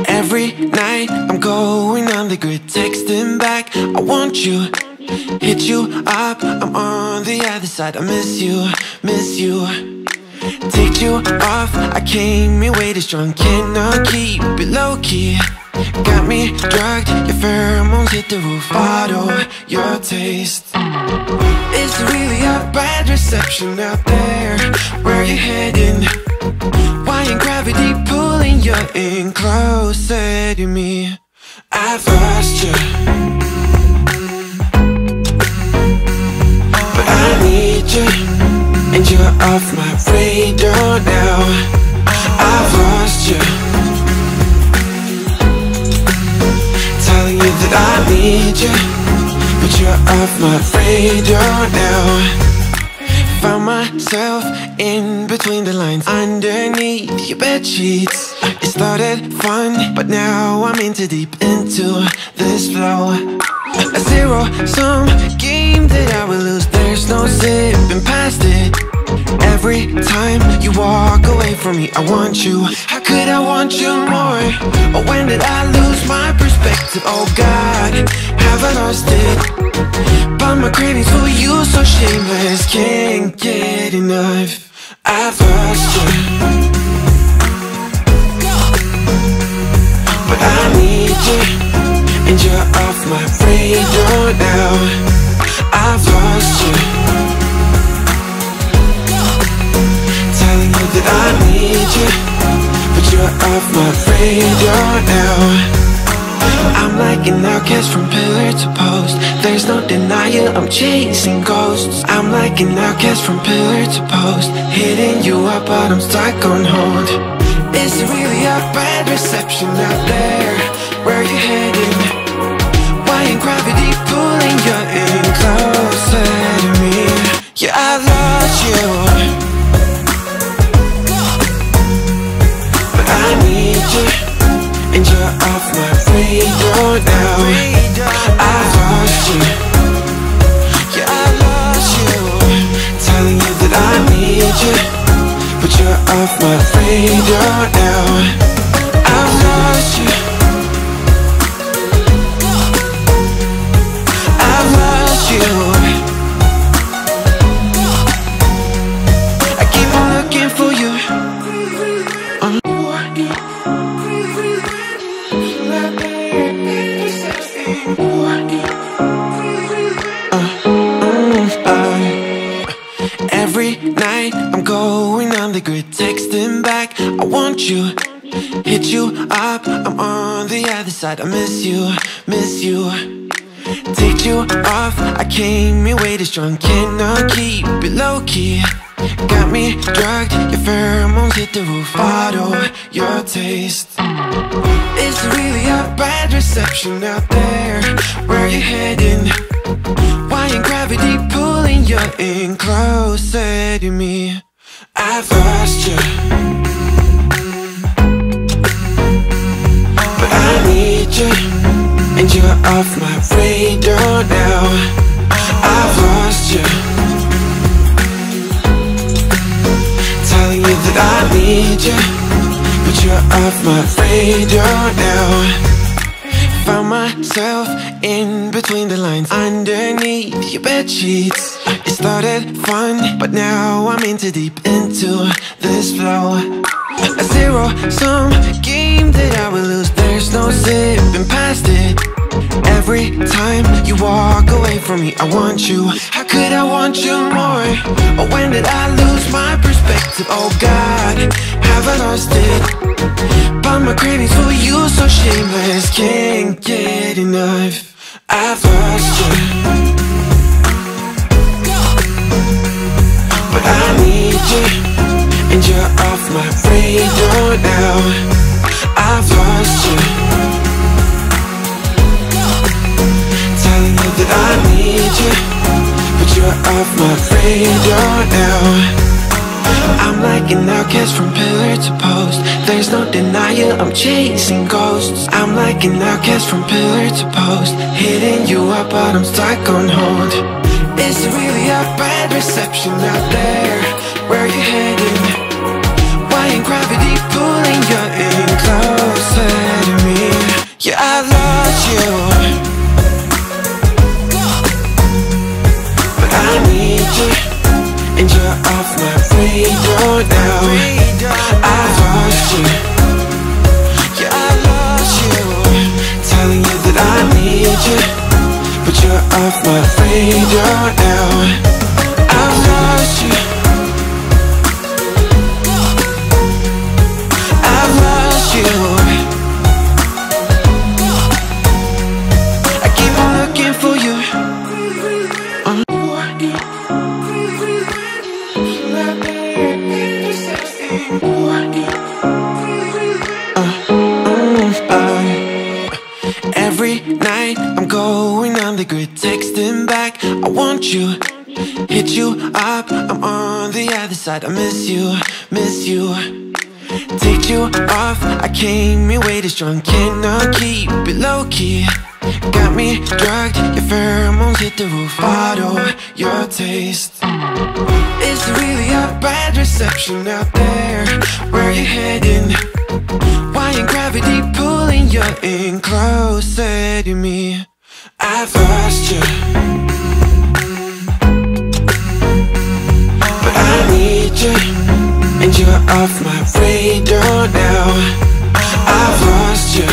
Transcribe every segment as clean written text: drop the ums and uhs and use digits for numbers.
Every night I'm going on the grid, texting back, I want you. Hit you up, I'm on the other side. I miss you, miss you. Take you off, I came here way too strong. Cannot keep it low-key. Got me drugged, your pheromones hit the roof. Auto, your taste. It's really a bad reception out there. Where you heading? Why ain't gravity pulling you in closer to me? I've lost you, but I need you, and you're off my radar now. I've lost you, telling you that I need you, but you're off my radar now. Found myself in between the lines, underneath your bed sheets. It started fun, but now I'm in too deep into this flow. A zero-sum game that I will lose. There's no zipping past it. Every time you walk away from me, I want you. How could I want you more? Or when did I lose my perspective? Oh God, have I lost it? But my cravings for you so shameless, can't get enough. I've lost you, but I need you, and you're off my radar now. I've lost you, telling you that I need you, but you're off my radar now. I'm like an outcast from pillar to post. There's no denial, I'm chasing ghosts. I'm like an outcast from pillar to post, hitting you up but I'm stuck on hold. It's really a bad reception out there. Where you heading? Why ain't gravity pulling you in closer to me? Yeah, I lost you, but I need you, and you're off my radar now. I've lost you, yeah, I lost you, telling you that I need you, but you're off my radar now. I've lost you, I've lost you. I keep on looking for you. Every night I'm going on the grid, texting back, I want you. Hit you up, I'm on the other side. I miss you, miss you. Take you off, I came here way too strong. Cannot keep it low-key. Got me drugged, your pheromones hit the roof. Auto, your taste. It's really a bad reception out there. Where you heading? Why ain't gravity pulling you in closer to me? I've lost you, but I need you, and you're off my radar now. I've lost you, telling you that I need you, but you're off my radar now. Found myself in between the lines, underneath your bed sheets. It started fun, but now I'm in too deep into this flow. A zero-sum game that I will lose. There's no zipping past it. Every time you walk away from me, I want you. How could I want you more? Or when did I lose my perspective? Oh God, have I lost it? But my cravings for you so shameless, can't get enough. I've lost you, but I need you, and you're off my radar now. I've lost you, telling you that I need you, but you're off my radar now. I'm like an outcast from pillar to post. There's no denial, I'm chasing ghosts. I'm like an outcast from pillar to post, hitting you up but I'm stuck on hold. Is it really a bad reception out there? Where you heading? Why ain't gravity pulling you in closer to me? Yeah, I lost you, but I need you, and you're off my radar now. I've lost you, yeah, I lost you, telling you that I need you, but you're off my radar now. I've lost you, I've lost you. I keep on looking for you. Every night I'm going on the grid, texting back, I want you, hit you up, I'm on the other side. I miss you, miss you. Take you off, I came in way too strong, cannot keep it low-key. Got me drugged, your pheromones hit the roof, auto your taste. Is it really a bad reception out there? Where you heading? Why ain't gravity pulling you in closer to me? I've lost you, but I need you, and you're off my radar now. I've lost you,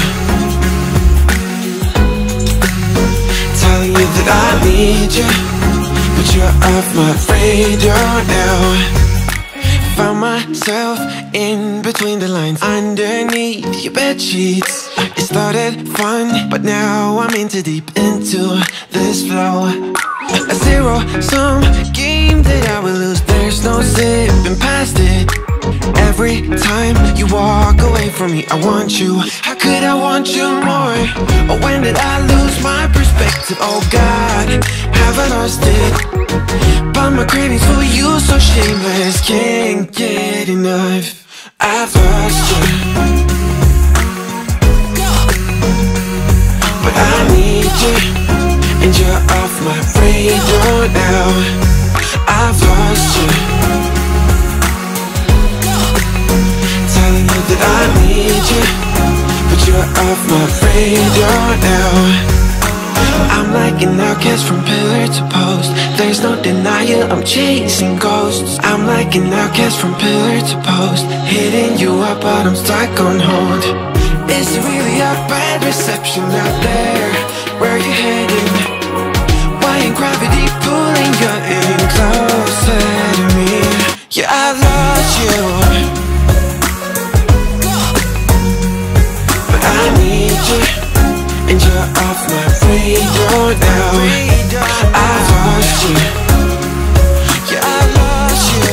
telling you that I need you, but you're off my radar now. Found myself in between the lines, underneath your bedsheets. It started fun, but now I'm in too deep into this flow. A zero-sum game that I will lose, there's no zipping past it. Every time you walk away from me, I want you. How could I want you more? Or when did I lose my perspective? Oh God, have I lost it? But my cravings for you so shameless, can't get enough. I've lost you, but I need you, and you're off my radar now. I've lost you, telling you that I need you, but you're off my radar now. I'm like an outcast from pillar to post. There's no denial, I'm chasing ghosts. I'm like an outcast from pillar to post, hitting you up but I'm stuck on hold. Is it really a bad reception out there? Where you heading? Why ain't gravity pulling you in closer to me? Yeah, I lost you, but I need you, and you're off my radar now. I've lost you, yeah, I lost you,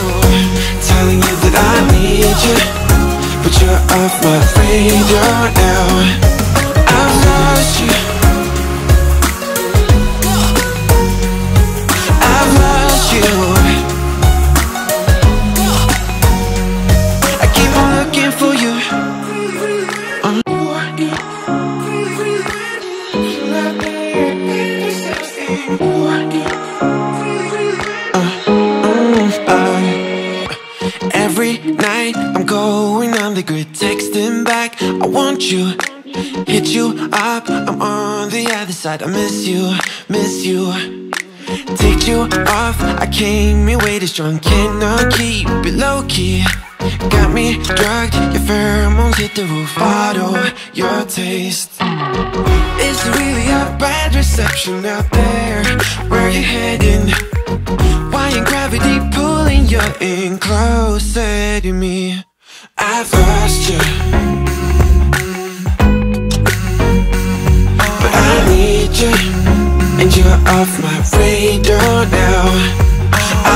telling you that I need you, but you're off my radar now. I've lost you, I've lost you. I keep on looking for you. Every night I'm going on the grid, texting back, I want you, hit you up, I'm on the other side. I miss you, miss you. Take you off, I came in way too strong, cannot keep it low-key. Got me drugged, your pheromones hit the roof, auto your taste. Is it really a bad reception out there? Where you heading? Why ain't gravity pulling you in closer to me? I've lost you, but I need you, and you're off my radar now.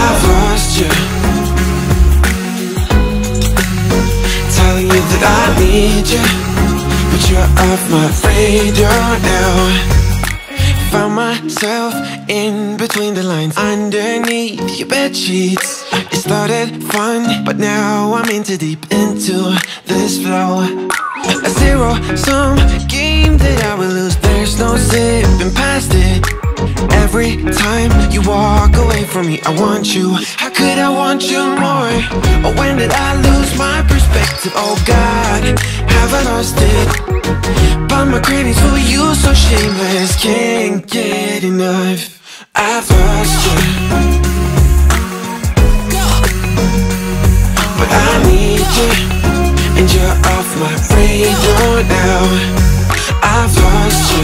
I've lost you, telling you that I need you, but you're off my radar now. Found myself in between the lines, underneath your bed sheets. It started fun, but now I'm in too deep into this flow. A zero-sum game that I will lose. There's no zipping past it. Every time you walk away from me, I want you. How could I want you more? Or when did I lose my perspective? Oh God, have I lost it? But my cravings for you so shameless, can't get enough. I've lost you, but I need you, and you're off my radar now. I've lost you,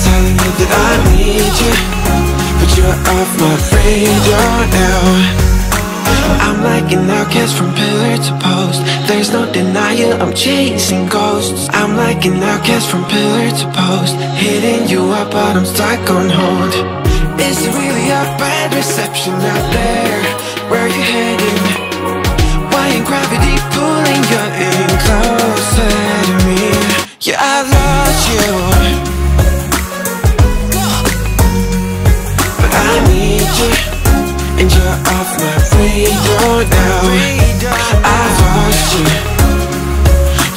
telling you that I need you, but you're off my radar now. I'm like an outcast from pillar to post. There's no denial, I'm chasing ghosts. I'm like an outcast from pillar to post, hitting you up but I'm stuck on hold. Is it really a bad reception out there? Where are you heading? Why ain't gravity pulling you in closer to me? Yeah, I lost you, but I need you, and you're off my radar now. I've lost you,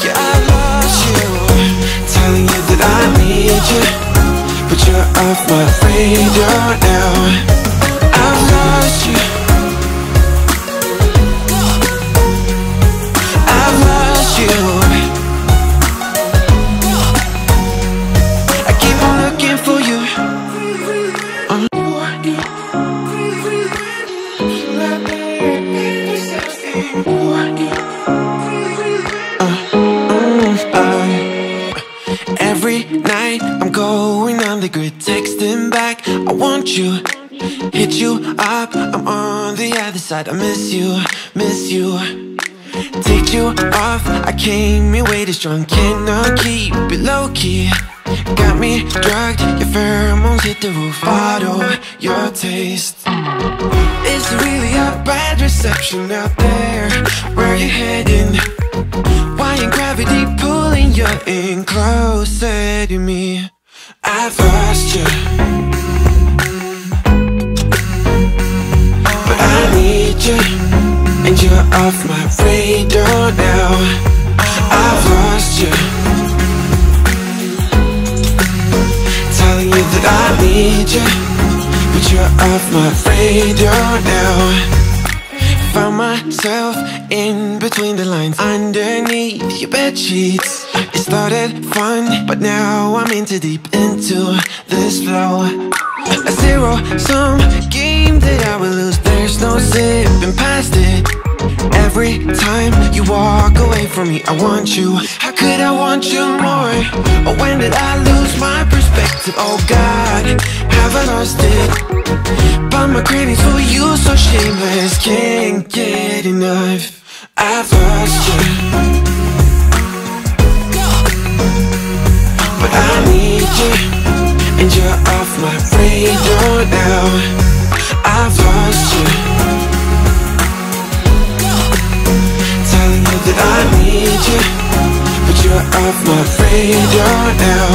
yeah, I lost you, telling you that I need you, but you're off my radar now. I've lost you, I've lost you. I keep on looking for you. Every night I'm going on the grid, texting back, I want you. Hit you up, I'm on the other side. I miss you, miss you. Take you off, I came here way too strong. Cannot keep it low-key. Got me drugged, your pheromones hit the roof. Bottle your taste. Is it really a bad reception out there? Where are you heading? Why ain't gravity pulling you in closer to me? I've lost you, but I need you, and you're off my radar now. I've lost you, telling you that I need you, but you're off my radar now. Found myself in between the lines, underneath your bed sheets. It started fun, but now I'm in too deep into this flow. A zero-sum game that I will lose. There's no zipping past it. Every time you walk away from me, I want you. How could I want you more? Or when did I lose my perspective? Oh God, have I lost it? But my cravings for you so shameless, can't get enough. I've lost you, but I need you, and you're off my radar now. I've lost you, telling you that I need you, but you're off my radar now.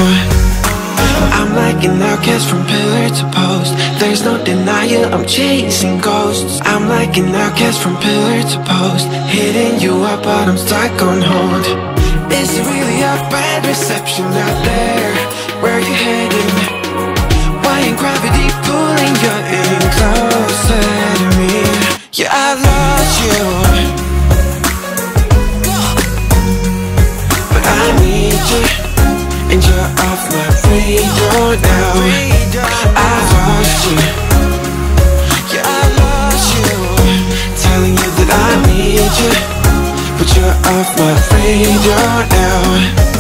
I'm like an outcast from pillar to post. There's no denial, I'm chasing ghosts. I'm like an outcast from pillar to post, hitting you up but I'm stuck on hold. Is it really a bad reception out there? Where are you heading? Why ain't gravity pulling you in closer to me? Yeah, I lost you, but I need you, and you're off my radar now. I've lost you, yeah, I lost you, telling you that I need you, but you're off my radar now.